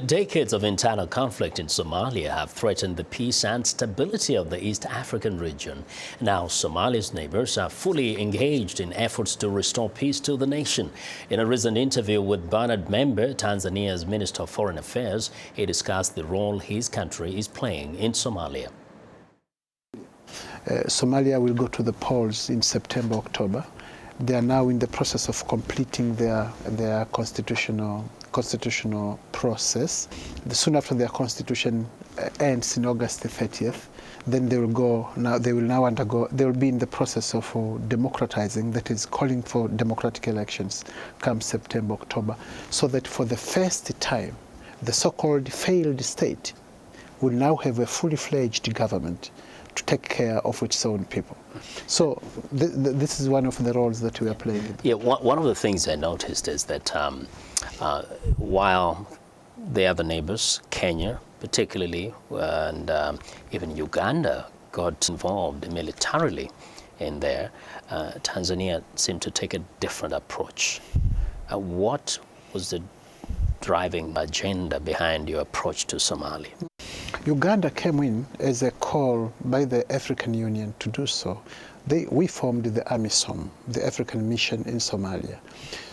Decades of internal conflict in Somalia have threatened the peace and stability of the East African region. Now, Somalia's neighbors are fully engaged in efforts to restore peace to the nation. In a recent interview with Membe, Tanzania's Minister of Foreign Affairs, he discussed the role his country is playing in Somalia. Somalia will go to the polls in September, October. They are now in the process of completing their constitutional process. Soon after their constitution ends in August the 30th, then they will be in the process of democratizing, that is calling for democratic elections come September, October, so that for the first time, the so-called failed state will now have a fully fledged government to take care of its own people. So this is one of the roles that we are playing. Yeah, one of the things I noticed is that while the other neighbors, Kenya particularly, and even Uganda got involved militarily in there, Tanzania seemed to take a different approach. What was the driving agenda behind your approach to Somalia? Uganda came in as a call by the African Union to do so. We formed the AMISOM, the African Mission in Somalia.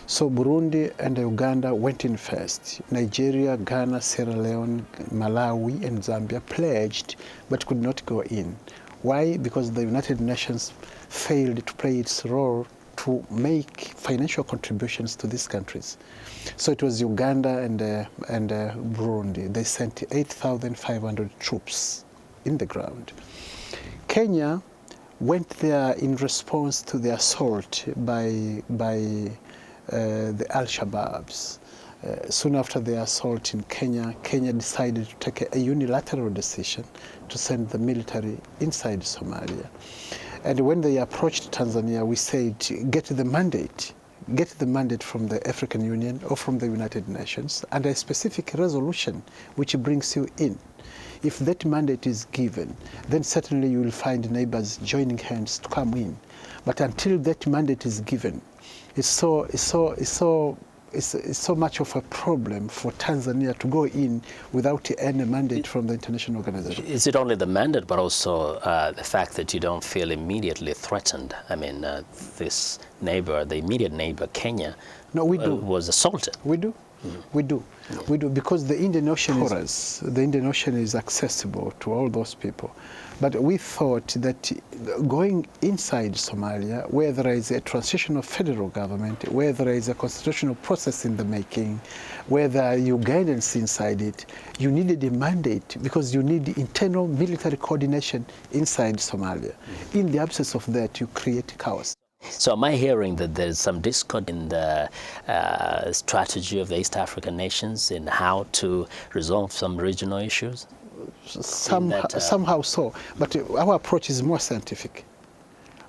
So Burundi and Uganda went in first. Nigeria, Ghana, Sierra Leone, Malawi, and Zambia pledged but could not go in. Why? Because the United Nations failed to play its role to make financial contributions to these countries. So it was Uganda and Burundi. They sent 8,500 troops in the ground. Kenya went there in response to the assault by the Al-Shabaabs. Soon after the assault in Kenya, Kenya decided to take a unilateral decision to send the military inside Somalia. And when they approached Tanzania, we said, get the mandate from the African Union or from the United Nations and a specific resolution which brings you in. If that mandate is given, then certainly you will find neighbors joining hands to come in. But until that mandate is given, it's so much of a problem for Tanzania to go in without any mandate from the international organization. Is it only the mandate, but also the fact that you don't feel immediately threatened? I mean, this neighbor, the immediate neighbor, Kenya, was assaulted. We do. We do. We do, because the Indian Ocean is accessible to all those people. But we thought that going inside Somalia, where there is a transitional federal government, where there is a constitutional process in the making, where there are Ugandans inside it, you needed a mandate because you need internal military coordination inside Somalia. In the absence of that, you create chaos. So am I hearing that there's some discord in the strategy of the East African nations in how to resolve some regional issues? Somehow so, but our approach is more scientific.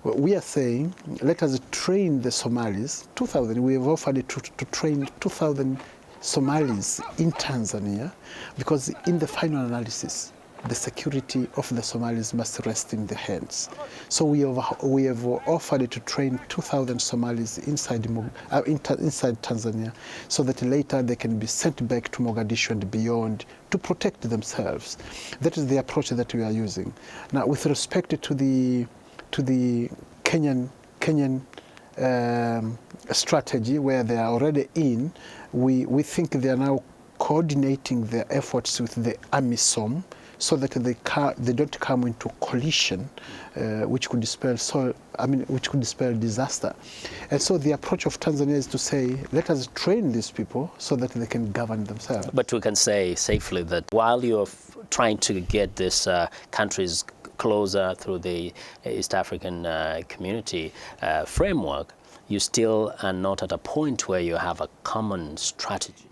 We are saying, let us train the Somalis. We have offered to train 2,000 Somalis in Tanzania, because in the final analysis, the security of the Somalis must rest in the hands. So we have offered to train 2,000 Somalis inside Tanzania, so that later they can be sent back to Mogadishu and beyond to protect themselves. That is the approach that we are using. Now, with respect to the Kenyan strategy, where they are already in, we think they are now coordinating their efforts with the AMISOM, so that they don't come into collision, which could spell disaster. And so the approach of Tanzania is to say, let us train these people so that they can govern themselves. But we can say safely that while you're trying to get these countries closer through the East African community framework, you still are not at a point where you have a common strategy.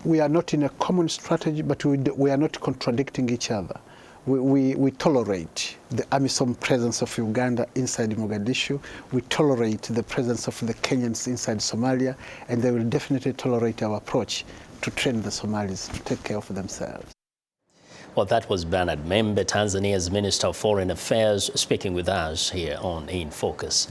We are not in a common strategy, but we are not contradicting each other. We tolerate the AMISOM presence of Uganda inside Mogadishu. We tolerate the presence of the Kenyans inside Somalia, and they will definitely tolerate our approach to train the Somalis to take care of themselves. Well, that was Membe, Tanzania's Minister of Foreign Affairs, speaking with us here on In Focus.